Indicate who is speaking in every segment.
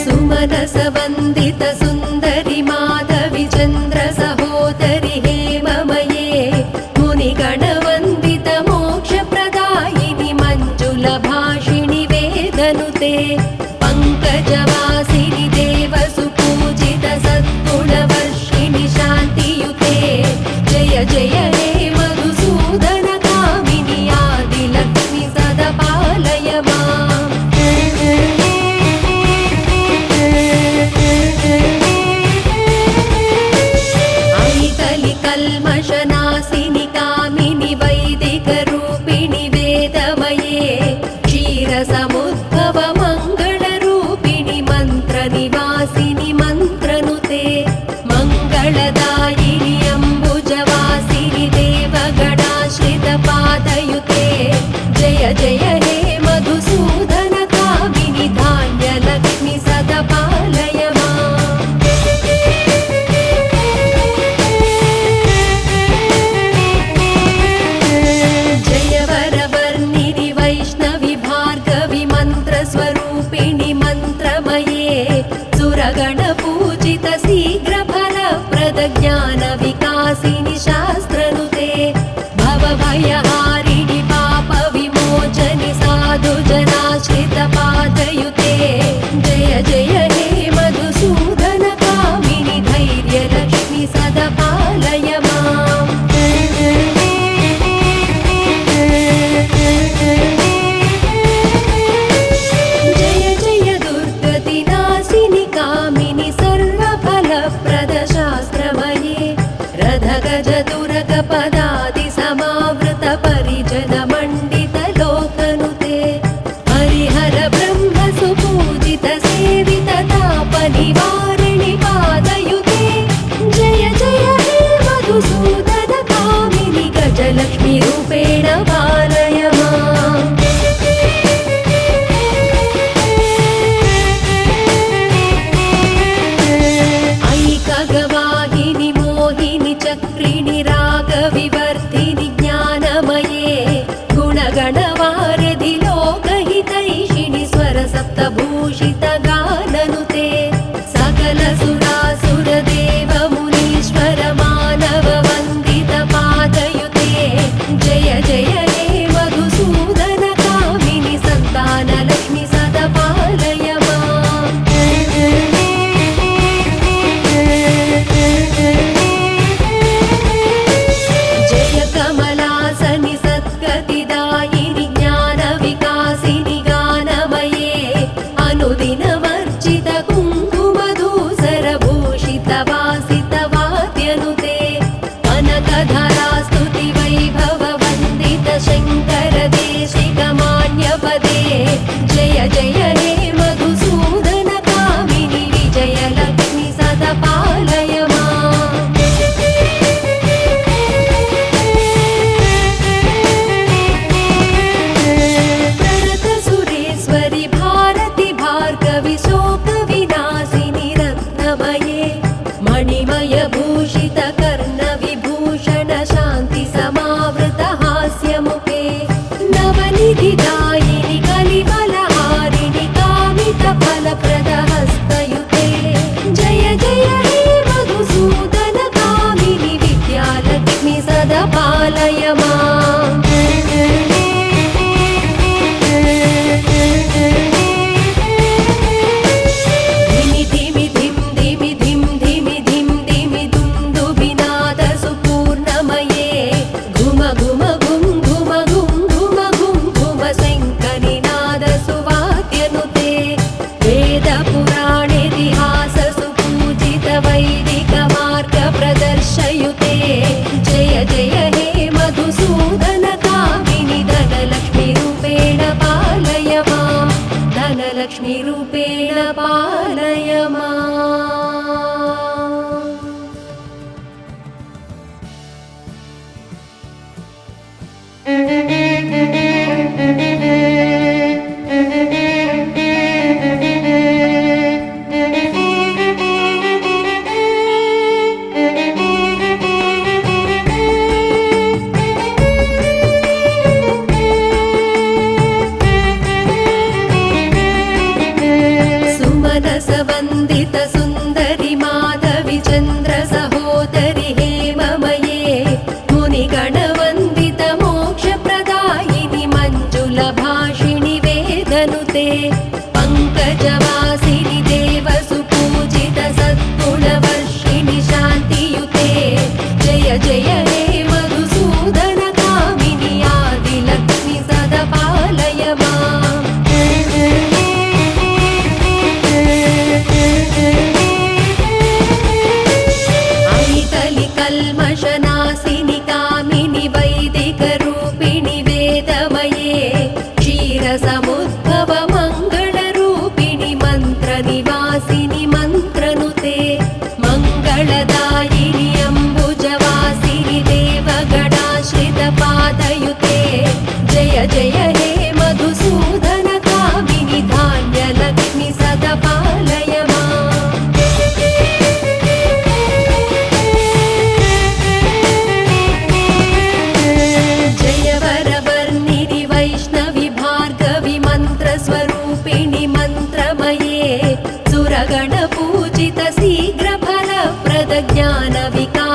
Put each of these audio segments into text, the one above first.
Speaker 1: सुमनसवन्दित सुन्दरि माधवि चन्द्र सहोदरि हेममये मुनिगणवन्दित मोक्षप्रदायिनि मञ्जुलभाषिणि वेदनुते पङ्कजवासिनि देवसुपूजित सद्गुणवर्षिणि शान्तियुते जय जय हे मधुसूदन कामिनि आदिलक्ष्मि सदा पालय माम्। कल्मषनाशिनि कामिनि वैदिकरूपिणि वेदमये क्षीरसमुद्भव मङ्गलरूपिणि मन्त्रनिवासिनि मन्त्रनुते मङ्गलदायिनि अम्बुजवासिनि देवगणाश्रितपादयुते जय जय हे मधुसूदन कामिनि धान्यलक्ष्मि सदा पालय माम्। स्वरूपिणि मन्त्रमये सुरगणपूजित शीघ्रफलप्रद ज्ञानविकासिनि शास्त्रनुते भवभयहारिणि पापविमोचनि साधुजनाश्रितपादयुते जय जय हे मधुसूदन कामिनि धैर्यलक्ष्मि सदा पालय माम्। रथगजदुरगपदादि समावृत परिजन मण्डित लोकनुते हरिहर ब्रह्म सुपूजित सेवित तापनिवारिणि पादयुते जय जय हे मधुसूदन कामिनि गजलक्ष्मी रूपेण पालय माम्। ऐकगवाहिनि मोहिनि चक्रिणि रागविवर्धिनि ज्ञानमये गुणगणवारिधि लोकहितैषिणि स्वरसप्तभूषित गाननुते सकल सुरासुरदेव मुनीश्वर मानव वन्दित पादयुते जय जय हे मधुसूदन कामिनि सन्तानलक्ष्मि सदा पालय माम्। जय कमलासनि सद्गतिदायिनि ज्ञानविकासिनि गानमये अनुदिनवर्जित कुङ्कुमधूसरभूषित वासित वाद्यनुते कनकधरा स्तुति वैभव वन्दित शङ्कर देशिकमान्यपदे जय जय हे मधुसूदन कामिनि विजयलक्ष्मि सदा पालय माम्। प्रणत सुरेश्वरि भारति भार्गवि शोकविनाशिनि रत्नमये मणिमय भूषित कर्णविभूषण शान्ति समावृत हास्यमुखे नवनिधिदायिनि कलिबलहारिणि कामित फलप्रद हस्तयुते जय जय हे मधुसूदन कामिनि विद्यालक्ष्मि सदा पालय माम्। धिमि धिमि धिं धिमि धिं धिमि धिं धिमि दुन्दुभिनाद सुपूर्णमये घुम घुम घुं घुम घुं घुम घुं घुम शङ्खनिनाद सुवाद्यनुते वेदपुराणेतिहास सुपूजित वैदिक मार्ग प्रदर्शयुते जय जय हे मधुसूदन कामिनि धनलक्ष्मी रूपेण पालय माम्। धनलक्ष्मी रूपेण पालय माम्।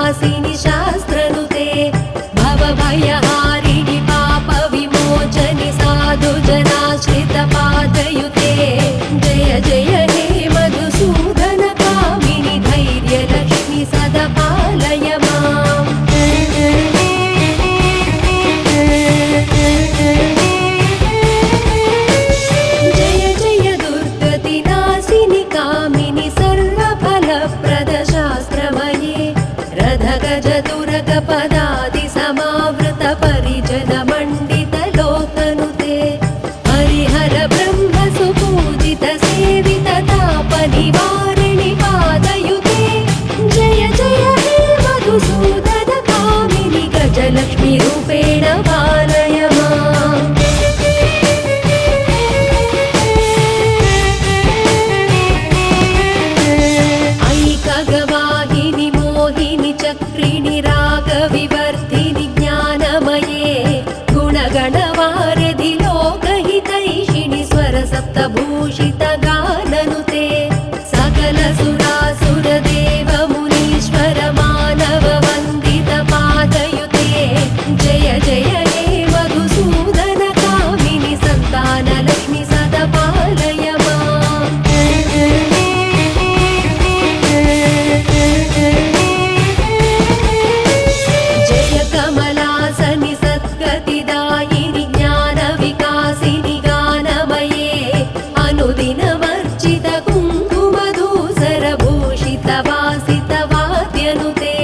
Speaker 1: विकासिनि शास्त्रनुते भवभयहारिणि पापविमोचनि साधुजनाश्रितपादयुते जय जय हे मधुसूदनकामिनि धैर्यलक्ष्मि सदा पालय माम् जय जय दुर्गतिनाशिनि कामिनि सर्वफलप्रदशास्त्रमये रथगजतुरगपदादि समावृत परिजनमण्डितलोकनुते हरिहर ब्रह्म सुपूजित सेवित तापनिवारिणि पादयुते जय जय हे मधुसूदन कामिनि गजलक्ष्मी रूपेण पालय माम् ऐकगवाहिनि मोहिनि चक्रिणि रागविवर्धिनि ज्ञानमये गुणगणवारधि लोकहितैषिणि स्वरसप्तभूषित गाननुते सकल सुरासुरदेव मुनीश्वर मानव वन्दित पादयुते जय जय हे मधुसूदन कामिनि सन्तानलक्ष्मि सदा पालय माम् जय कमलासनि सद्गतिदायिनि ज्ञानविकासिनि गानमये अनुदिनमर्चित कुङ्कुमधूसरभूषित वासित वाद्यनुते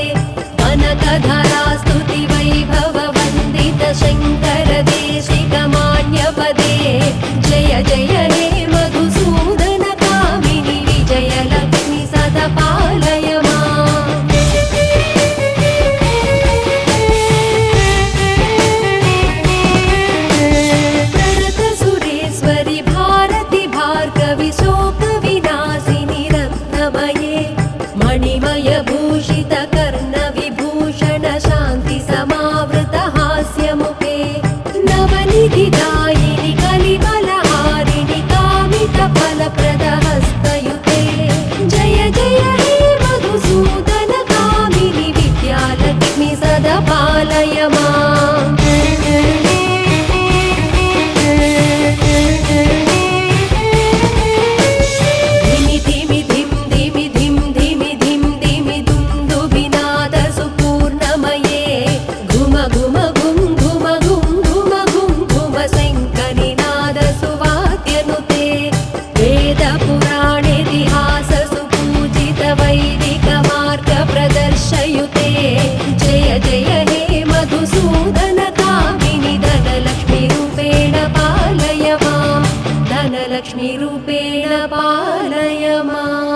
Speaker 1: कनकधरा स्तुति वैभव वन्दित शङ्कर देशिकमान्यपदे जय जय हे मधुसूदन कामिनि विजयलक्ष्मि सदा पालय माम् प्रणत सुरेश्वरि भारति भार्गवि शोकविनाशिनि रत्नमये मणिमय भूषित कर्ण विभूषण शान्ति समावृत हास्यमुखे नवनिधिदायिनि कलिमलहारिणि कामित फलप्रद हस्तयुते जय जय हे मधुसूदन कामिनि विद्यालक्ष्मि सदा पालय माम् धिमि धिमि धिं धिमि धिं धिमि धिं धिमि दुन्दुभिनाद सुपूर्णमये घुम घुम घुं घुम घुं घुम घुं घुम शङ्खनिनाद सुवाद्यनुते वेदपुराणेतिहास सुपूजित वैदिक मार्ग प्रदर्शयुते जय जय हे मधुसूदन कामिनि धनलक्ष्मी रूपेण पालय माम् धनलक्ष्मी रूपेण पालय माम्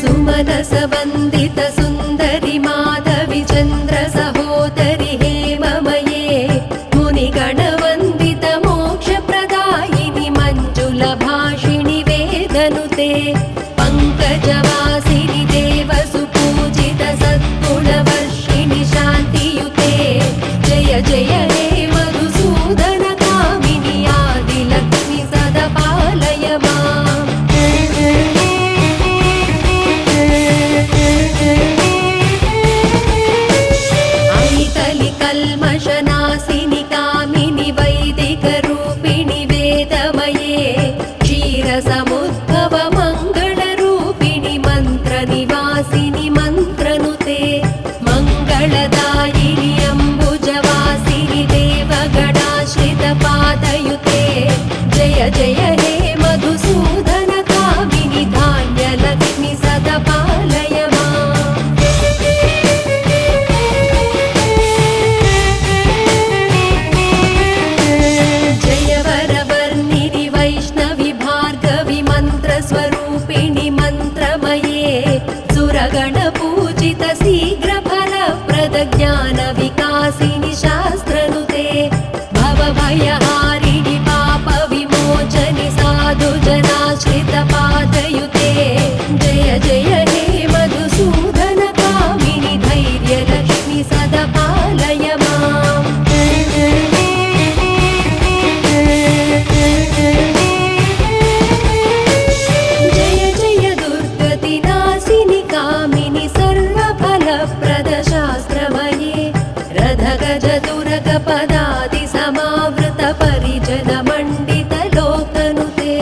Speaker 1: सुमनस वन्दित सुन्दरि माधवि चन्द्र सहोदरि हेममये मुनिगणवन्दित मोक्षप्रदायिनि मञ्जुलभाषिणि वेदनुते पङ्कजवासिनि देव सुपूजित सद्गुणवर्षिणि शान्तियुते जय जय हे मधुसूदन कामिनि आदिलक्ष्मि सदा पालय माम् ऐतलि कल्मषनाशिनि कामिनि वैदिकरूपिणि वेदमये क्षीरसमुद्भव मङ्गलरूपिणि मन्त्रनिवासिनि मन्त्रनुते मङ्गलदायिनि अम्बुजवासिनि देवगणाश्रित पादयुते जय जय हे मधुसूदन कामिनि धान्यलक्ष्मि सदा पालय माम् जय वरवर्णिनि वैष्णवि भार्गवि मन्त्रस्वरूपिणि मन्त्रमये सुरगणपूजित शीघ्रफलप्रद ज्ञानविकासिनि शास्त्रनुते भवभयहारिणि पापविमोचनि साधुजनाश्रितपादयुते जय जय हे मधुसूदनकामिनि धैर्यलक्ष्मि सदा पालय माम् जय जय दुर्गतिनाशिनि कामिनि सर्वफलप्रदशास्त्रमये रथगजतुरगपदादि समावृत परिजनमण्डितलोकनुते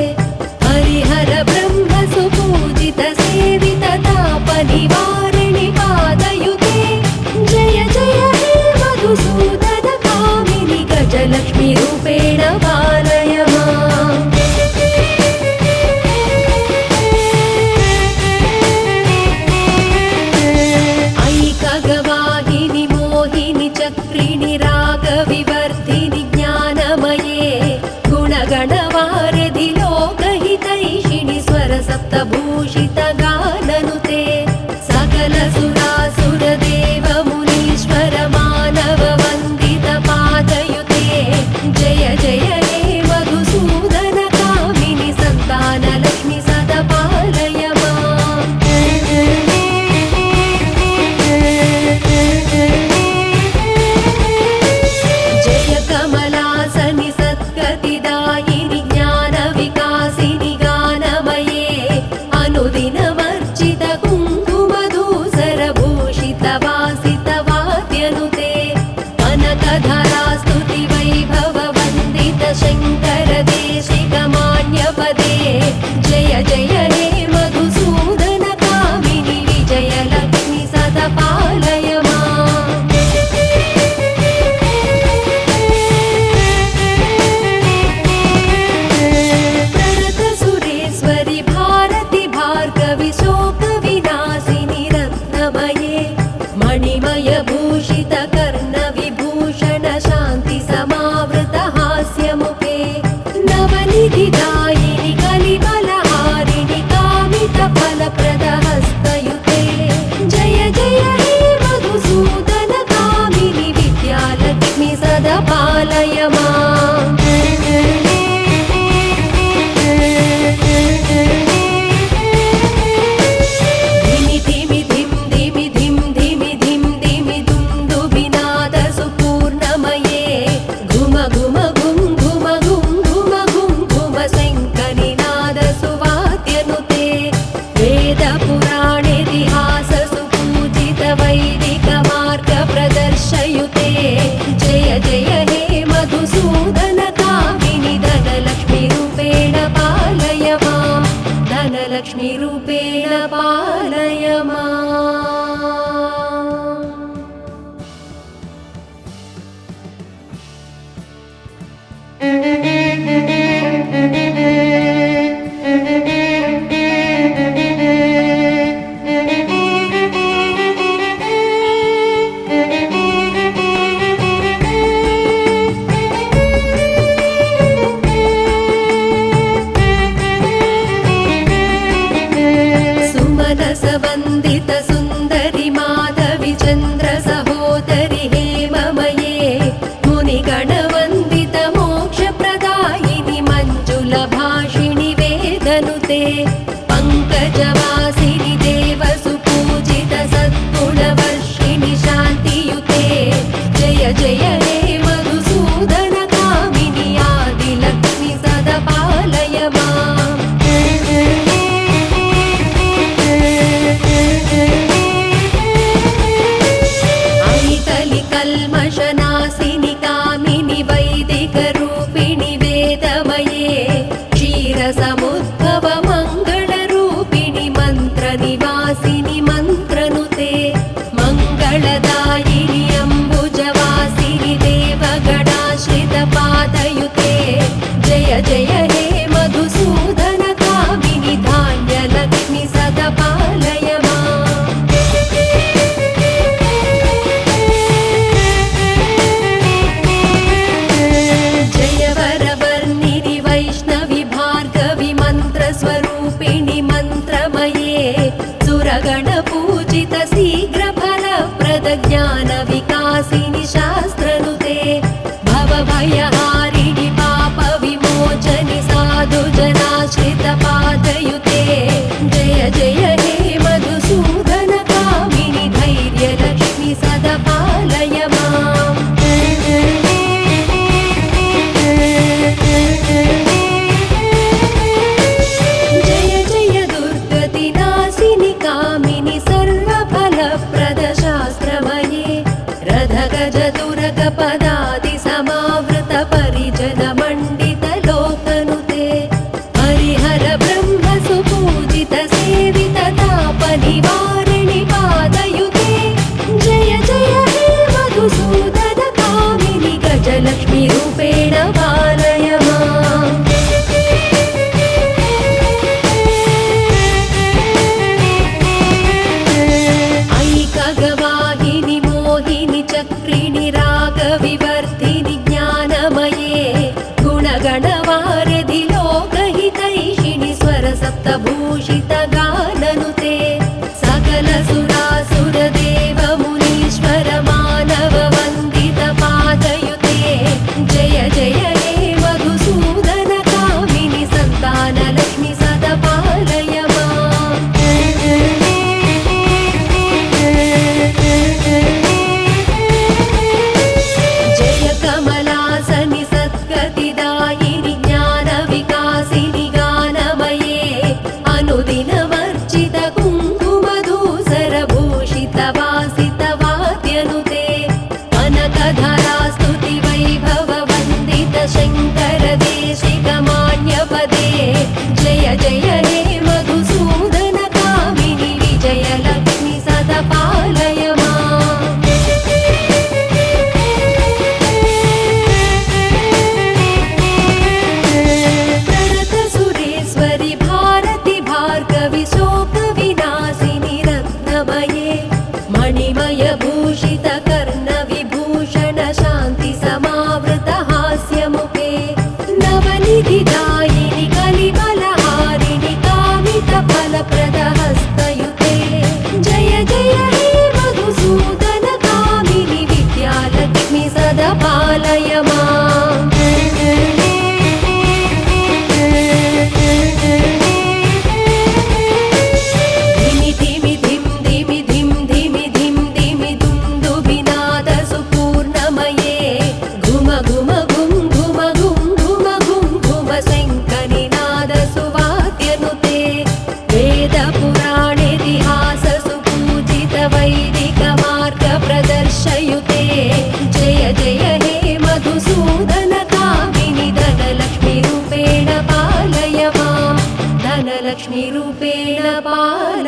Speaker 1: हरिहर ब्रह्म सुपूजित सेवित तापनिवारिणि पादयुते जय जय हे मधुसूदन कामिनि गजलक्ष्मी रूपेण पालय माम् ऐकगवाहिनि मोहिनि चक्रिणि रागविवर्धिनि ज्ञानमये गुणगणवारिधि लोकहितैषिणि स्वरसप्तभूषितगाननुते सकलसुरासुरदेवमुनीश्वर मानववन्दितपादयुते जय जय हे मधुसूदन कामिनि सन्तानलक्ष्मि सदा पालय माम् जय कमलासनि सद्गतिदायिनि ज्ञानविकासिनि गानमये अनुदिनमर्चित कुङ्कुमधूसरभूषितवासितवाद्यनुते कनकधरास्तुति वैभववन्दित शङ्कर देशिकमान्यपदे जय जय हे मधुसूदन कामिनि विजयलक्ष्मि सदा पालय माम् प्रणत सुरेश्वरि भारति भार्गवि शोकविनाशिनि रत्नमये मणिमय भूषित कर्णविभूषण शान्ति समावृत हास्यमुखे नवनिधिदायिनि कलिबलहारिणि कामितफलप्रद हस्तयुते जय जय हे मधुसूदन कामिनि विद्यालक्ष्मि सदा पालय माम् धिमि धिमि धिं धिमि धिं धिमि धिं धिमि दुन्दुभिनाद सुपूर्णमये घुम घुम घुं घुम घुं घुम घुं घुम शङ्खनिनाद सुवाद्यनुते वेदपुराणेतिहास सुपूजित वैदिकमार्ग प्रदर्शयुते जय जय हे मधुसूदन कामिनि धनलक्ष्मी रूपेण पालय माम् धनलक्ष्मी रूपेण पालय माम् सुमनसवन्दित पदादि समावृत परिजन मण्डित लोकनुते हरिहर ब्रह्म सुपूजित सेवित ताप निवारिणि पादयुते जय जय हे मधुसूदन कामिनि गजलक्ष्मी रूपेण पालय माम् ऐकगवाहिनि मोहिनि चक्रिणि रागविवर्धिनि ज्ञानमये गुणगणवारिधि लोकहितैषिणि स्वरसप्तभूषित गाननुते सकल सुरासुरदेव मुनीश्वर मानव वन्दित पादयुते जय जय हे मधुसूदन कामिनि सन्तानलक्ष्मि सदा पालय माम् जय कमलासनि सद्गतिदायिनि ज्ञानविकासिनि गानमये अनुदिनवर्जित कुङ्कुमधूसरभूषित वासित वाद्यनुते कनकधरा स्तुति वैभव वन्दित शङ्कर देशिकमान्यपदे जय जय हे मधुसूदन कामिनि विजयलक्ष्मि सदा पालय माम् प्रणत सुरेश्वरि भारति भार्गवि शोकविनाशिनि रत्नमये मणिमय भूषित कर्ण विभूषण शान्ति समावृत हास्यमुखे नवनिधिदायिनि कलिबलहारिणि कामित फलप्रद हस्तयुते जय जय हे मधुसूदन कामिनि विद्यालक्ष्मि सदा पालय माम् धिमि धिमि धिं धिमि धिं धिमि धिं धिमि दुन्दुभिनाद सुपूर्णमये घुम घुम घुं घुम घुं घुम घुं घुम शङ्खनिनाद सुवाद्यनुते वेदपुराणेतिहास सुपूजित वैदिक मार्ग प्रदर्शयुते जय जय हे मधुसूदन कामिनि धनलक्ष्मी रूपेण पालय माम् धनलक्ष्मी रूपेण पालय